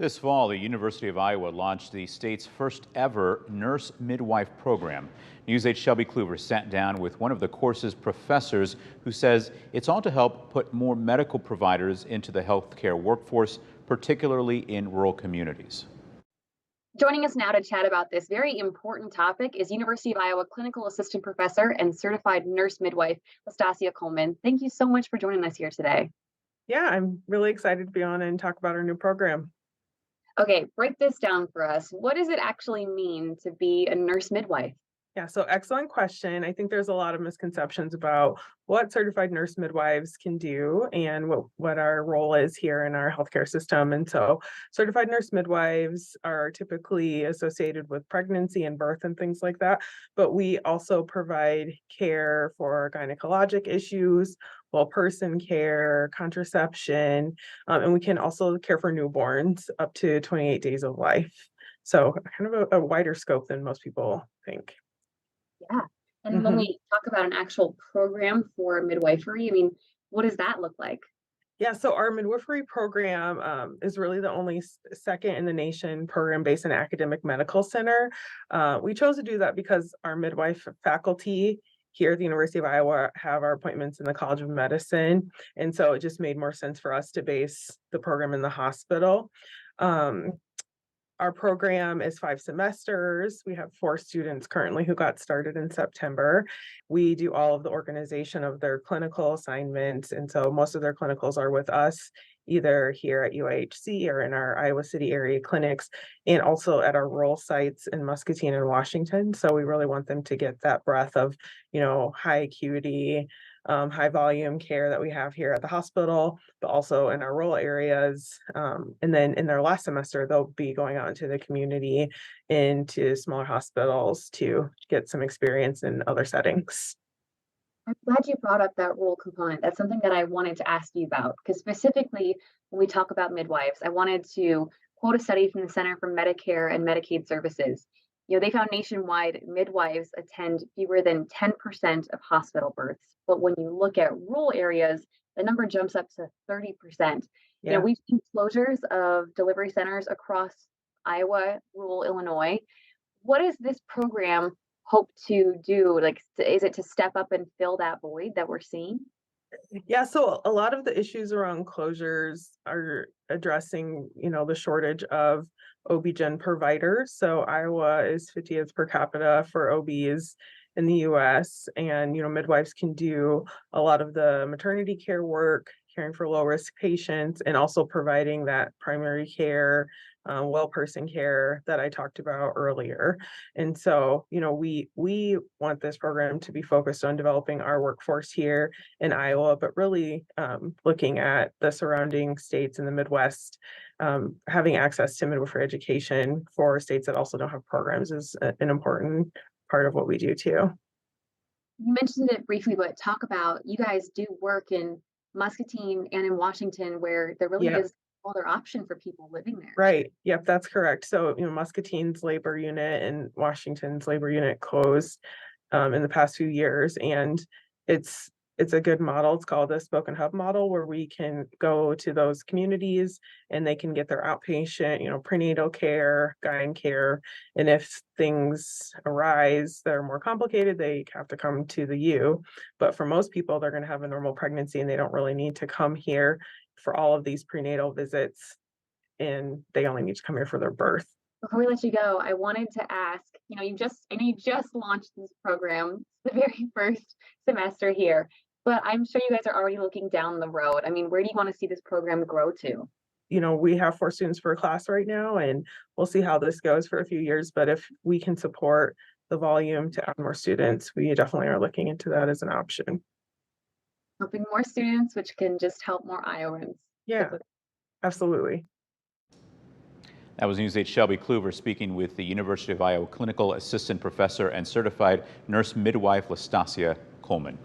This fall, the University of Iowa launched the state's first ever nurse-midwife program. News 8's Shelby Kluver sat down with one of the course's professors who says it's all to help put more medical providers into the healthcare workforce, particularly in rural communities. Joining us now to chat about this very important topic is University of Iowa clinical assistant professor and certified nurse midwife, Lastasia Coleman. Thank you so much for joining us here today. Yeah, I'm really excited to be on and talk about our new program. Okay, break this down for us. What does it actually mean to be a nurse midwife? Yeah, so excellent question. I think there's a lot of misconceptions about what certified nurse midwives can do and what our role is here in our healthcare system. And so certified nurse midwives are typically associated with pregnancy and birth and things like that. But we also provide care for gynecologic issues, well person care, contraception, and we can also care for newborns up to 28 days of life. So kind of a wider scope than most people think. Yeah. And when Mhm. we talk about an actual program for midwifery, what does that look like? Yeah, so our midwifery program is really the only second in the nation program based in academic medical center. We chose to do that because our midwife faculty here at the University of Iowa have our appointments in the College of Medicine. And so it just made more sense for us to base the program in the hospital. Um, Our program is 5 semesters. We have 4 students currently who got started in September. We do all of the organization of their clinical assignments, and so most of their clinicals are with us, either here at UIHC or in our Iowa City area clinics, and also at our rural sites in Muscatine and Washington. So we really want them to get that breadth of, high acuity, high volume care that we have here at the hospital, but also in our rural areas. And then in their last semester, they'll be going out into the community, into smaller hospitals to get some experience in other settings. I'm glad you brought up that role component. That's something that I wanted to ask you about because specifically when we talk about midwives, I wanted to quote a study from the Center for Medicare and Medicaid Services. They found nationwide midwives attend fewer than 10% of hospital births. But when you look at rural areas, the number jumps up to 30%. Yeah. We've seen closures of delivery centers across Iowa, rural Illinois. What does this program hope to do? Like, is it to step up and fill that void that we're seeing? Yeah, so a lot of the issues around closures are addressing, the shortage of OB-GYN providers. So Iowa is 50th per capita for OBs in the US, and midwives can do a lot of the maternity care work, caring for low risk patients, and also providing that primary care, well person care that I talked about earlier. And so, we want this program to be focused on developing our workforce here in Iowa, but really looking at the surrounding states in the Midwest. Having access to midwifery education for states that also don't have programs is an important part of what we do too. You mentioned it briefly, but talk about you guys do work in Muscatine and in Washington where there really Yeah, is no other option for people living there. right. Yep, that's correct. So, Muscatine's labor unit and Washington's labor unit closed in the past few years, and it's it's a good model. It's called a spoken hub model where we can go to those communities and they can get their outpatient, prenatal care, gyne care, and if things arise that are more complicated, they have to come to the U. But for most people, they're going to have a normal pregnancy and they don't really need to come here for all of these prenatal visits, and they only need to come here for their birth. Before we let you go, I wanted to ask, you just launched this program, the very first semester here, but I'm sure you guys are already looking down the road. Where do you want to see this program grow to? We have 4 students per class right now, and we'll see how this goes for a few years. But if we can support the volume to add more students, we definitely are looking into that as an option. Helping more students, which can just help more Iowans. Yeah, absolutely. That was News 8's Shelby Kluver speaking with the University of Iowa clinical assistant professor and certified nurse midwife Lastasia Coleman.